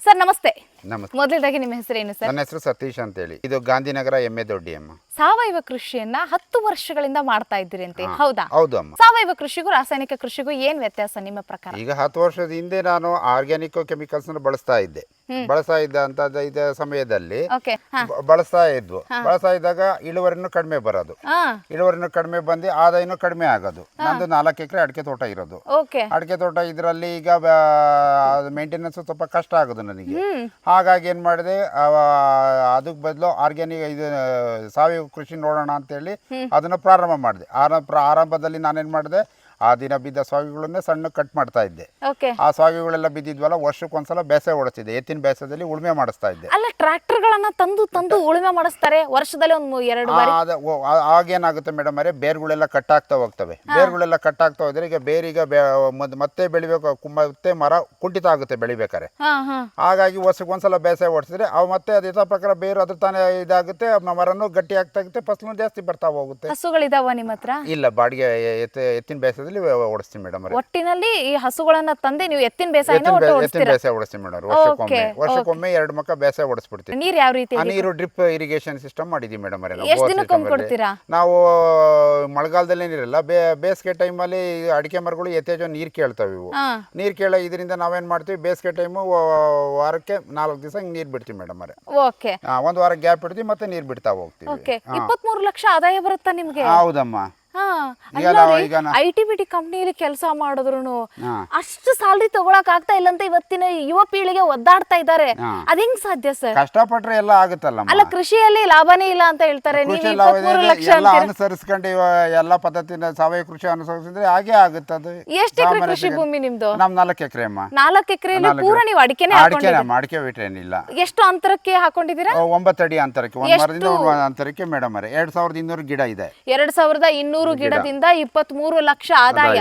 Sir ನಮಸ್ತೆ. ನಮಸ್ತೆ. ಮೊದಲದಾಗಿ ನಿಮ್ಮ ಹೆಸರೇನು ಸರ್? ನನ್ನ ಹೆಸರು ಸತೀಶ್ ಅಂತ ಹೇಳಿ. ಇದು ಗಾಂಧಿನಗರ ಎಮ್ಮೆ ದೊಡ್ಡಿ ಅಮ್ಮ. ಸಾವಯವ ಕೃಷಿಯನ್ನ 10 ವರ್ಷಗಳಿಂದ ಮಾಡ್ತಾ ಇದ್ದೀರಂತೆ, ಹೌದಾ? ಹೌದು ಅಮ್ಮ. ಸಾವಯವ ಕೃಷಿಗೂ ರಾಸಾಯನಿಕ ಕೃಷಿಗೂ ಏನ್ ವ್ಯತ್ಯಾಸ ನಿಮ್ಮ ಪ್ರಕಾರ? ಈಗ 10 ವರ್ಷದ ಹಿಂದೆ ನಾನು ಆರ್ಗ್ಯಾನಿಕ್ ಕೆಮಿಕಲ್ಸ್ ಬಳಸ್ತಾ ಇದ್ದೆ. ಅಂತ ಇದ್ದ ಸಮಯದಲ್ಲಿ ಓಕೆ. ಬಳಸ್ತಾ ಇದ್ದಾಗ ಇಳುವರಿನೂ ಕಡಿಮೆ ಬರೋದು, ಇಳುವರಿನೂ ಕಡಿಮೆ ಬಂದು ಆದಾಯನೂ ಕಡಿಮೆ ಆಗೋದು. ನಂದು 4 ಎಕರೆ ಅಡಿಕೆ ತೋಟ ಇರೋದು. ಓಕೆ. ಅಡಿಕೆ ತೋಟ ಇದರಲ್ಲಿ ಈಗ ಮೇಂಟೆನೆನ್ಸ್ ಸ್ವಲ್ಪ ಕಷ್ಟ ಆಗೋದು ನನಗೆ. ಹಾಗಾಗಿ ಏನ್ ಮಾಡಿದೆ, ಅದಕ್ಕೆ ಬದಲು ಆರ್ಗ್ಯಾನಿಕ್ ಇದು ಸಾವಯವ ಕೃಷಿ ನೋಡೋಣ ಅಂತೇಳಿ ಅದನ್ನ ಪ್ರಾರಂಭ ಮಾಡಿದೆ. ಆರಂಭದಲ್ಲಿ ನಾನೇನ್ ಮಾಡಿದೆ, ಆ ದಿನ ಬಿದ್ದ ಸ್ವಾಗಿಗಳನ್ನೇ ಸಣ್ಣ ಕಟ್ ಮಾಡ್ತಾ ಇದ್ದೆ. ಆ ಸ್ವಾಗಿಗಳೆಲ್ಲ ಬಿದ್ದಿದ್ವಲ್ಲ, ವರ್ಷಕ್ಕೊಂದ್ಸಲ ಬೇಸಾಯ ಓಡಿಸ್ತಿದ್ದೆ. ಎತ್ತಿನ ಬೇಸಾಯದಲ್ಲಿ ಉಳುಮೆ ಮಾಡಿಸ್ತಾ ಇದ್ದೆ. ಅಲ್ಲ, ಟ್ರ್ಯಾಕ್ಟರ್ಗಳನ್ನ ತಂದು ಉಳುಮೆ ಮಾಡಿಸ್ತಾರೆ ವರ್ಷದಲ್ಲಿ 1-2 ಬಾರಿ. ಆಗೇನಾಗುತ್ತೆ ಮೇಡಮ್ ಅವರೇ, ಬೇರುಗಳೆಲ್ಲ ಕಟ್ಟಾಗ್ತಾ ಹೋಗ್ತವೆ. ಬೇರುಗಳೆಲ್ಲ ಕಟ್ಟಾಗ್ತಾ ಹೋದ್ರೆ ಈಗ ಬೇರೀಗ ಮತ್ತೆ ಬೆಳಿಬೇಕು, ಮತ್ತೆ ಮರ ಕುಂಠಿತ ಆಗುತ್ತೆ ಬೆಳಿಬೇಕಾರೆ. ಹಾಗಾಗಿ ವರ್ಷಕ್ಕೊಂದ್ಸಲ ಬೇಸಾಯ ಓಡಿಸಿದ್ರೆ ಅವು ಮತ್ತೆ ಅದೇ ಪ್ರಕಾರ ಬೇರು ಅದ್ರ ತಾನೇ ಇದಾಗುತ್ತೆ, ಮರನು ಗಟ್ಟಿ ಆಗ್ತಾ ಆಗುತ್ತೆ, ಫಸಲು ಜಾಸ್ತಿ ಬರ್ತಾ ಹೋಗುತ್ತೆ. ಹಸುಗಳಿದಾವ ನಿಮ್ಮ ಹತ್ರ? ಇಲ್ಲ, ಬಾಡಿಗೆ ಎತ್ತಿನ ಬೇಸಾಯದಲ್ಲಿ ಓಡಿಸ್ತೀವಿ ಮೇಡಮ್. ಒಟ್ಟಿನಲ್ಲಿ ಈ ಹಸುಗಳನ್ನ ತಂದೆ ನೀವು ಎತ್ತಿನ ಬೇಸಾಯ ಓಡಿಸ್ತೀವಿ ಮೇಡಮ್. ವರ್ಷಕ್ಕೊಮ್ಮೆ 2 ಮಕ್ಕ ಬೇಸಾಯ ಓಡಿಸ್ಬಿಡ್ತೀವಿ. ನೀರ್ ಯಾವ ರೀತಿ? ನೀರು ಡ್ರಿಪ್ ಇರಿಗೇಷನ್ ಸಿಸ್ಟಮ್ ಮಾಡಿದೀವಿ ಮೇಡಮ್. ಎಷ್ಟು ದಿನಕ್ಕೊಮ್ಮೆ ಕೊಡ್ತೀರಾ? ನಾವು ಮಳೆಗಾಲದಲ್ಲಿ ನೀರಿಲ್ಲ, ಬೇಸಿಗೆ ಟೈಮಲ್ಲಿ ಅಡಿಕೆ ಮರಗಳು ಯಥೇಚ್ಛ ನೀರ್ ಕೇಳ್ತಾವೆ. ಇವು ನೀರ್ ಕೇಳ ಇದರಿಂದ ನಾವೇನ್ ಮಾಡ್ತೀವಿ, ಬೇಸಿಗೆ ಟೈಮು ವಾರಕ್ಕೆ 4 ದಿವಸ ನೀರ್ ಬಿಡ್ತೀವಿ ಮೇಡಮ್. ಓಕೆ. 1 ವಾರ ಗ್ಯಾಪ್ ಇಡ್ತೀವಿ, ಮತ್ತೆ ನೀರ್ ಬಿಡ್ತಾ ಹೋಗ್ತೀವಿ. 23 ಲಕ್ಷ ಆದಾಯ ಬರುತ್ತಾ ನಿಮ್ಗೆ? ಹೌದಮ್ಮ. ಐಟಿ ಕಂಪ್ನಿಯಲ್ಲಿ ಕೆಲಸ ಮಾಡಿದ್ರು ಅಷ್ಟು ಸ್ಯಾಲರಿ ತಗೊಳಕ್ ಆಗ್ತಾ ಇಲ್ಲ ಅಂತ ಇವತ್ತಿನ ಯುವ ಪೀಳಿಗೆ ಒದ್ದಾಡ್ತಾ ಇದ್ದಾರೆ. ಅದ್ ಹೆಂಗ್ ಸಾಧ್ಯ ಸರ್? ಕಷ್ಟಪಟ್ರೆ ಎಲ್ಲ ಆಗುತ್ತಲ್ಲ. ಅಲ್ಲ, ಕೃಷಿಯಲ್ಲಿ ಲಾಭನೇ ಇಲ್ಲ ಅಂತ ಹೇಳ್ತಾರೆ. ಅನುಸರಿಸ್ಕೊಂಡು ಎಲ್ಲಾ ಪದ್ಧತಿನ ಸಾವಯವ ಕೃಷಿ ಅನುಸರಿಸಿದ್ರೆ ಹಾಗೆ ಆಗುತ್ತದೆ. ಎಷ್ಟು ಎಕರೆ ಕೃಷಿ ಭೂಮಿ ನಿಮ್ದು? ನಮ್ 4 ಎಕರೆ ಅಮ್ಮ. 4 ಎಕರೆಯಲ್ಲಿ ಪೂರ ನೀವು ಅಡಿಕೆನೇ ಅಡಿಕೆ ಬಿಟ್ರೇನಿಲ್ಲ. ಎಷ್ಟು ಅಂತರಕ್ಕೆ ಹಾಕೊಂಡಿದ್ದೀರಾ? 9 ಅಡಿ ಅಂತರಕ್ಕೆ, 1 ಮರದಿಂದ 1 ಅಂತರಕ್ಕೆ ಮೇಡಮ್. 2200 ಗಿಡ ಇದೆ. 2200 ಗಿಡದಿಂದ 23 ಲಕ್ಷ ಆದಾಯ.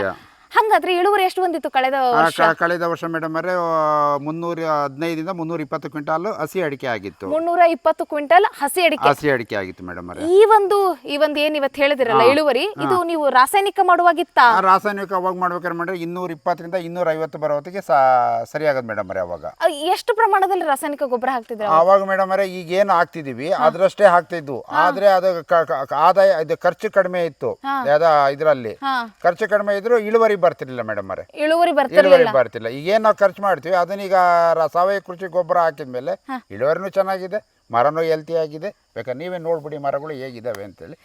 ಹಂಗಾದ್ರೆ ಇಳುವರಿ ಎಷ್ಟು ಬಂದಿತ್ತು ಕಳೆದ ವರ್ಷ ಮೇಡಮ್? 315ರಿಂದ 320 ಕ್ವಿಂಟಾಲ್ ಹಸಿ ಅಡಿಕೆ ಆಗಿತ್ತು. 320 ಕ್ವಿಂಟಲ್ ಹಸಿ ಅಡಿಕೆ ಆಗಿತ್ತು ಮೇಡಮ್. ಈ ಒಂದು ಏನ್ ಇವತ್ತು ಹೇಳಿದಿರಲ್ಲ ಇಳುವರಿ, ಇದು ನೀವು ರಾಸಾಯನಿಕ ಮಾಡುವಾಗಿತ್ತ? ರಾಸಾಯನಿಕ ಅವಾಗ ಮಾಡ್ಬೇಕಾದ್ರೆ ಮೇಡಮ್ 220ರಿಂದ 250 ಬರೋ ಹೊತ್ತಿಗೆ ಸರಿ ಆಗದ್ ಮೇಡಮ್. ಅವಾಗ ಎಷ್ಟು ಪ್ರಮಾಣದಲ್ಲಿ ರಾಸಾಯನಿಕ ಗೊಬ್ಬರ ಹಾಕ್ತಿದ್ರ ಅವಾಗ ಮೇಡಮ್? ಈಗ ಏನು ಹಾಕ್ತಿದೀವಿ ಅದ್ರಷ್ಟೇ ಹಾಕ್ತಿದ್ವು, ಆದ್ರೆ ಅದು ಆದಾಯ ಇದು ಖರ್ಚು ಕಡಿಮೆ ಇತ್ತು. ಇದ್ರಲ್ಲಿ ಖರ್ಚು ಕಡಿಮೆ ಇದ್ರು ಇಳುವರಿ ಬರ್ತಿರ್ಲಿಲ್ಲ ಮೇಡಮ್. ಇಳುವರಿ ಬರ್ತಿಲ್ಲ. ಈಗ ಏನ್ ನಾವು ಖರ್ಚು ಮಾಡ್ತೀವಿ ಅದನ್ನೀಗ ಸಾವಯವ ಕೃಷಿ ಗೊಬ್ಬರ ಹಾಕಿದ್ಮೇಲೆ ಇಳುವರಿನೂ ಚೆನ್ನಾಗಿದೆ, ಮರನೂ ಹೆಲ್ತಿ ಆಗಿದೆ. ಬೇಕಾದ್ರೆ ನೀವೇ ನೋಡ್ಬಿಡಿ ಮರಗಳು ಹೇಗಿದಾವೆ ಅಂತೇಳಿ.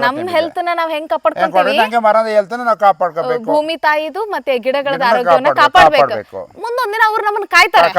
ನಮ್ಮ ಹೆಲ್ತ್ ನಾವ್ ಹೆಂಗ್ ಕಾಪಾಡ್ಕೊಂತೀವಿ, ಮರದ ಹೆಲ್ತ್ ನಾವು ಕಾಪಾಡ್ಕೋಬೇಕು. ಭೂಮಿ ತಾಯಿದು ಮತ್ತೆ ಗಿಡಗಳ ಆರೋಗ್ಯವನ್ನ ಕಾಪಾಡಬೇಕು. ಮುಂದೊಂದ್ ದಿನ ಅವ್ರು ನಮ್ಮನ್ನ ಕಾಯ್ತಾರೆ.